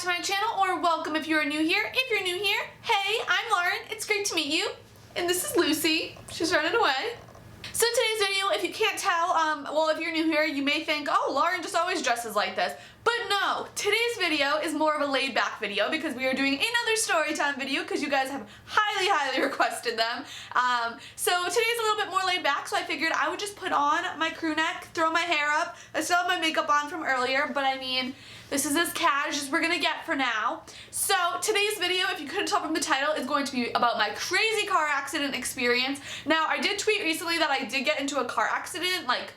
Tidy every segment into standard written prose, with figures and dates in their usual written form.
to my channel, or welcome if you're new here. If you're new here, hey, I'm Lauren. It's great to meet you. And this is Lucy. She's running away. So today's video, if you can't tell, well, if you're new here, you may think, oh, Lauren just always dresses like this. But no, today's video is more of a laid back video because we are doing another story time video because you guys have highly requested them. So today's a little bit more laid back, so I figured I would just put on my crew neck, throw my hair up. I still have my makeup on from earlier, but I mean, this is as cash as we're gonna get for now. So today's video, if you couldn't tell from the title, is going to be about my crazy car accident experience. Now, I did tweet recently that I did get into a car accident like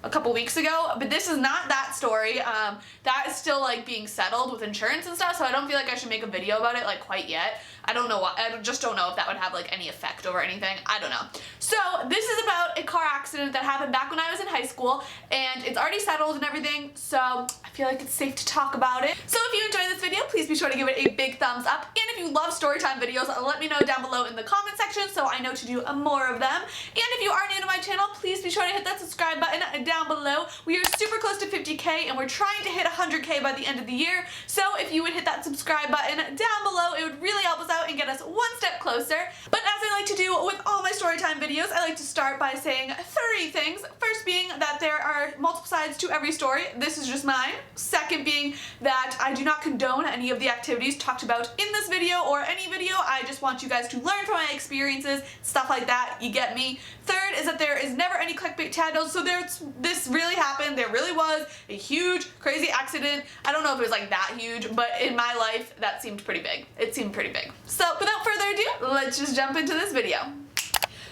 a couple weeks ago, but this is not that story. That is still like being settled with insurance and stuff, so I don't feel like I should make a video about it like quite yet. I don't know what, I just don't know if that would have like any effect over anything. I don't know. So this is about a car accident that happened back when I was in high school, and it's already settled and everything, so I feel like it's safe to talk about it. So if you enjoyed this video, please be sure to give it a big thumbs up, and if you love storytime videos, let me know down below in the comment section so I know to do more of them. And if you are new to my channel, please be sure to hit that subscribe button down below. We are super close to 50K, and we're trying to hit 100K by the end of the year, so if you would hit that subscribe button down below, it would really help us out and get us one step closer. But as I like to do with all my storytime videos, I like to start by saying 3 things. First being that there are multiple sides to every story. This is just mine. Second being that I do not condone any of the activities talked about in this video or any video. I just want you guys to learn from my experiences, stuff like that. You get me? Third is that there is never any clickbait titles, so this really happened. There really was a huge, crazy accident. I don't know if it was like that huge, but in my life, that seemed pretty big. It seemed pretty big. So without further ado, let's just jump into this video.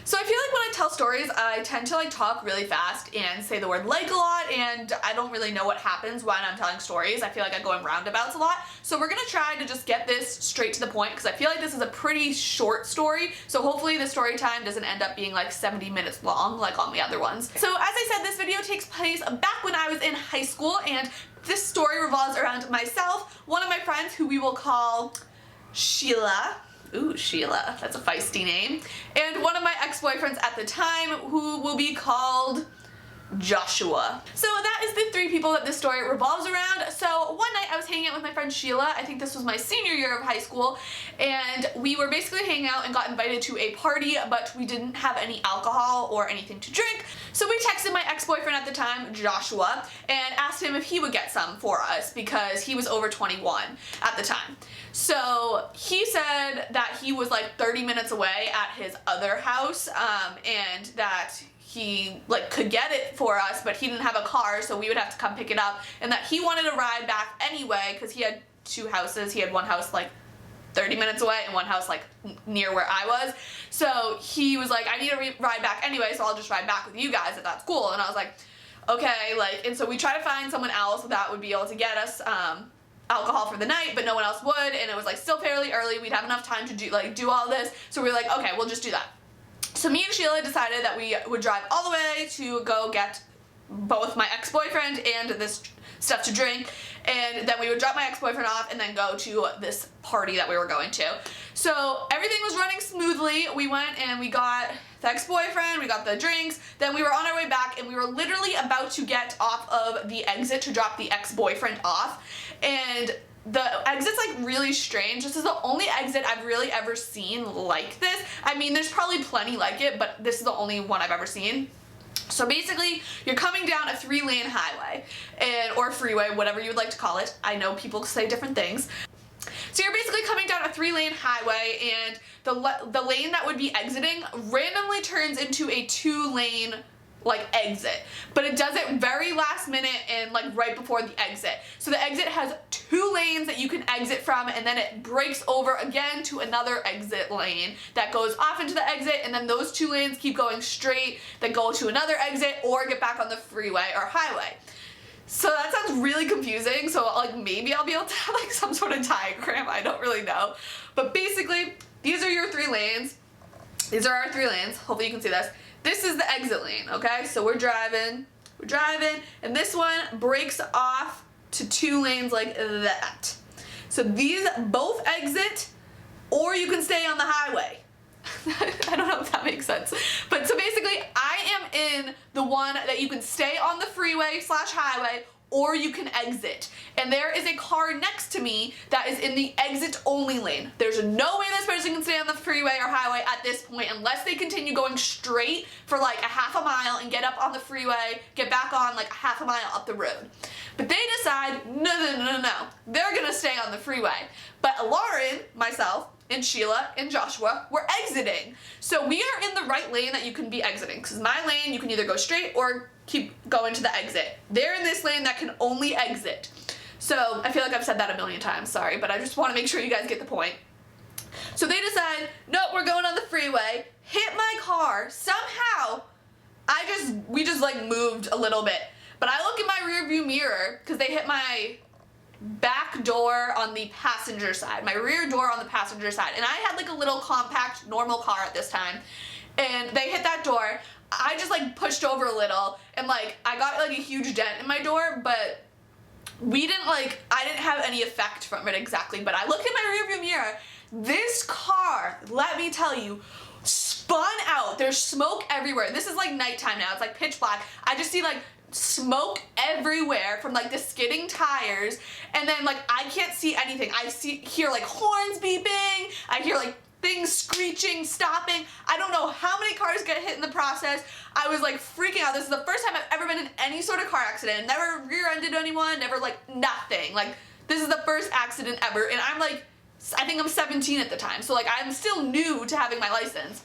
So I feel like when I tell stories, I tend to like talk really fast and say the word like a lot, and I don't really know what happens when I'm telling stories. I feel like I go in roundabouts a lot. So we're gonna try to just get this straight to the point because I feel like this is a pretty short story. So hopefully the story time doesn't end up being like 70 minutes long like on the other ones. So as I said, this video takes place back when I was in high school, and this story revolves around myself, one of my friends who we will call Sheila. Ooh, Sheila, that's a feisty name. And one of my ex-boyfriends at the time who will be called Joshua. So that is the 3 people that this story revolves around. So one night I was hanging out with my friend Sheila. I think this was my senior year of high school, and we were basically hanging out and got invited to a party, but we didn't have any alcohol or anything to drink. So we texted my ex-boyfriend at the time, Joshua, and asked him if he would get some for us because he was over 21 at the time. So he said that he was like 30 minutes away at his other house, and that he like could get it for us, but he didn't have a car, so we would have to come pick it up, and that he wanted to ride back anyway because he had 2 houses. He had one house like 30 minutes away and one house like near where I was. So he was like, I need to ride back anyway, so I'll just ride back with you guys if that's cool. And I was like, okay, like, and so we tried to find someone else that would be able to get us alcohol for the night, but no one else would, and it was like still fairly early. We'd have enough time to do all this, so we were like, okay, we'll just do that. So me and Sheila decided that we would drive all the way to go get both my ex-boyfriend and this stuff to drink, and then we would drop my ex-boyfriend off and then go to this party that we were going to. So everything was running smoothly. We went and we got the ex-boyfriend, we got the drinks, then we were on our way back, and we were literally about to get off of the exit to drop the ex-boyfriend off, and the exit's like really strange. This is the only exit I've really ever seen like this. I mean, there's probably plenty like it, but this is the only one I've ever seen. So basically, you're coming down a 3-lane highway, or freeway, whatever you would like to call it. I know people say different things. So you're basically coming down a 3-lane highway, and the lane that would be exiting randomly turns into a 2-lane like exit, but it does it very last minute and like right before the exit. So the exit has 2 lanes that you can exit from, and then it breaks over again to another exit lane that goes off into the exit, and then those 2 lanes keep going straight, then go to another exit or get back on the freeway or highway. So that sounds really confusing, so like maybe I'll be able to have like some sort of diagram, I don't really know. But basically, these are your 3 lanes. These are our 3 lanes, hopefully you can see this. This is the exit lane, okay? So we're driving, and this one breaks off to 2 lanes like that. So these both exit, or you can stay on the highway. I don't know if that makes sense. But so basically, I am in the one that you can stay on the freeway / highway, or you can exit. And there is a car next to me that is in the exit only lane. There's no way this person can stay on the freeway or highway at this point unless they continue going straight for like a half a mile and get up on the freeway, get back on like a half a mile up the road. But they decide, no, they're gonna stay on the freeway. But Lauren, myself, and Sheila and Joshua were exiting. So we are in the right lane that you can be exiting, because my lane, you can either go straight or keep going to the exit. They're in this lane that can only exit. So I feel like I've said that a million times, sorry, but I just want to make sure you guys get the point. So they decide, nope, we're going on the freeway, hit my car, somehow, we just like moved a little bit. But I look in my rear view mirror, because they hit my back door on the passenger side, my rear door on the passenger side, and I had like a little compact normal car at this time, and they hit that door. I just like pushed over a little, and like I got like a huge dent in my door, but I didn't have any effect from it exactly. But I look in my rear view mirror, this car, let me tell you, spun out. There's smoke everywhere. This is like nighttime now, it's like pitch black. I just see like smoke everywhere from like the skidding tires, and then like I can't see anything. Hear like horns beeping, I hear like things screeching, stopping. I don't know how many cars get hit in the process. I was like freaking out. This is the first time I've ever been in any sort of car accident. Never rear-ended anyone, never like nothing. Like this is the first accident ever, and I'm like, I think I'm 17 at the time, so like I'm still new to having my license.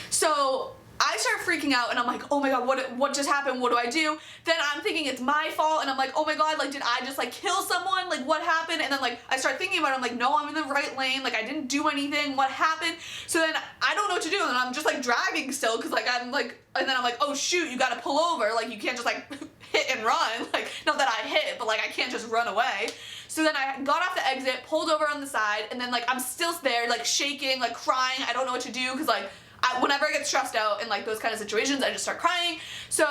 So I start freaking out, and I'm like, oh my god, what just happened? What do I do? Then I'm thinking it's my fault, and I'm like, oh my god, like did I just like kill someone? Like what happened? And then like I start thinking about it, I'm like, no, I'm in the right lane, like I didn't do anything, what happened? So then I don't know what to do, and I'm just like dragging still, because like I'm like, and then I'm like, oh shoot, you gotta pull over, like you can't just like hit and run, like not that I hit, but like I can't just run away. So then I got off the exit, pulled over on the side, and then like I'm still there, like shaking, like crying, I don't know what to do, because like whenever I get stressed out in like those kind of situations, I just start crying. So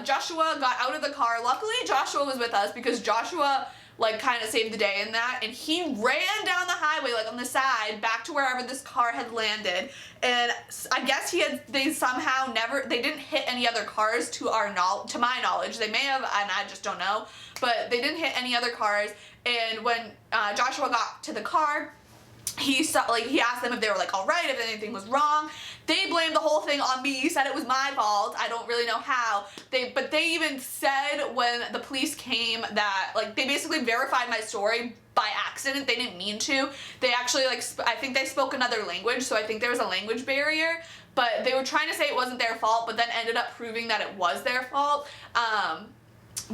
Joshua got out of the car. Luckily, Joshua was with us, because Joshua like kind of saved the day in that, and he ran down the highway like on the side back to wherever this car had landed. And I guess they somehow they didn't hit any other cars to my knowledge. They may have, and I just don't know, but they didn't hit any other cars. And when Joshua got to the car, he asked them if they were like all right, if anything was wrong. They blamed the whole thing on me. He said it was my fault. I don't really know how. But they even said when the police came that like they basically verified my story by accident. They didn't mean to. They actually like I think they spoke another language, so I think there was a language barrier. But they were trying to say it wasn't their fault, but then ended up proving that it was their fault.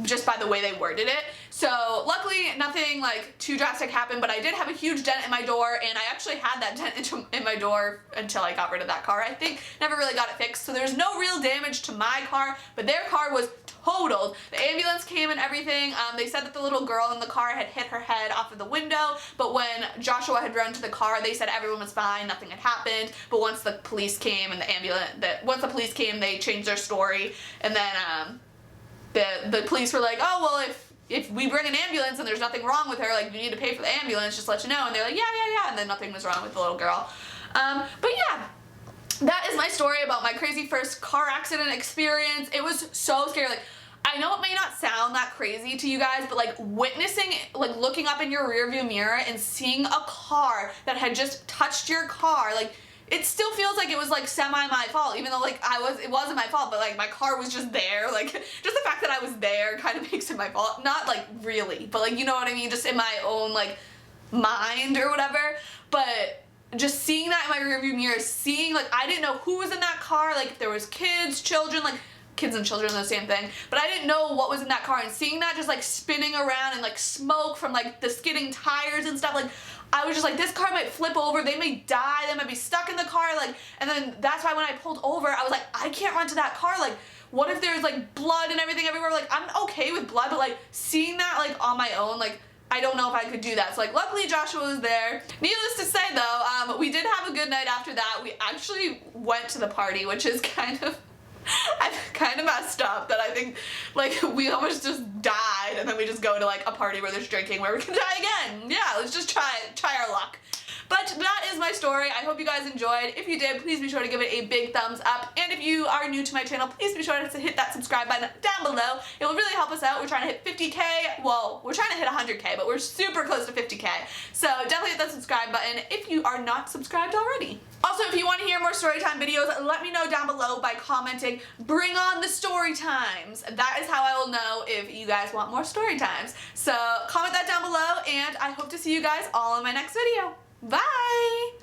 Just by the way they worded it. So luckily nothing like too drastic happened, but I did have a huge dent in my door, and I actually had that dent in my door until I got rid of that car, I think. Never really got it fixed, so there's no real damage to my car, but their car was totaled. The ambulance came and everything. They said that the little girl in the car had hit her head off of the window, but when Joshua had run to the car, they said everyone was fine, nothing had happened. But once the police came and they changed their story, and then the police were like, oh, well, if we bring an ambulance and there's nothing wrong with her, like, you need to pay for the ambulance, just let you know. And they're like, yeah, and then nothing was wrong with the little girl. But yeah, that is my story about my crazy first car accident experience. It was so scary. Like, I know it may not sound that crazy to you guys, but like witnessing, like looking up in your rearview mirror and seeing a car that had just touched your car, like, it still feels like it was like semi my fault, even though like it wasn't my fault, but like my car was just there. Like just the fact that I was there kind of makes it my fault. Not like really, but like, you know what I mean? Just in my own like mind or whatever. But just seeing that in my rearview mirror, seeing like, I didn't know who was in that car, like if there was kids, children, like kids and children are the same thing, but I didn't know what was in that car, and seeing that just like spinning around and like smoke from like the skidding tires and stuff, like I was just like, this car might flip over, they may die, they might be stuck in the car, like, and then that's why when I pulled over, I was like, I can't run to that car, like, what if there's like blood and everything everywhere? Like, I'm okay with blood, but like seeing that like on my own, like I don't know if I could do that. So like luckily Joshua was there. Needless to say though, we did have a good night after that. We actually went to the party, which is kind of messed up, that I think like we almost just died, and then we just go to like a party where there's drinking where we can die again. Yeah, let's just try our luck. But that is my story. I hope you guys enjoyed. If you did, please be sure to give it a big thumbs up. And if you are new to my channel, please be sure to hit that subscribe button down below. It will really help us out. We're trying to hit 50K. Well, we're trying to hit 100K, but we're super close to 50K. So definitely hit that subscribe button if you are not subscribed already. Also, if you want to hear more Storytime videos, let me know down below by commenting, bring on the Storytimes. That is how I will know if you guys want more Storytimes. So comment that down below, and I hope to see you guys all in my next video. Bye!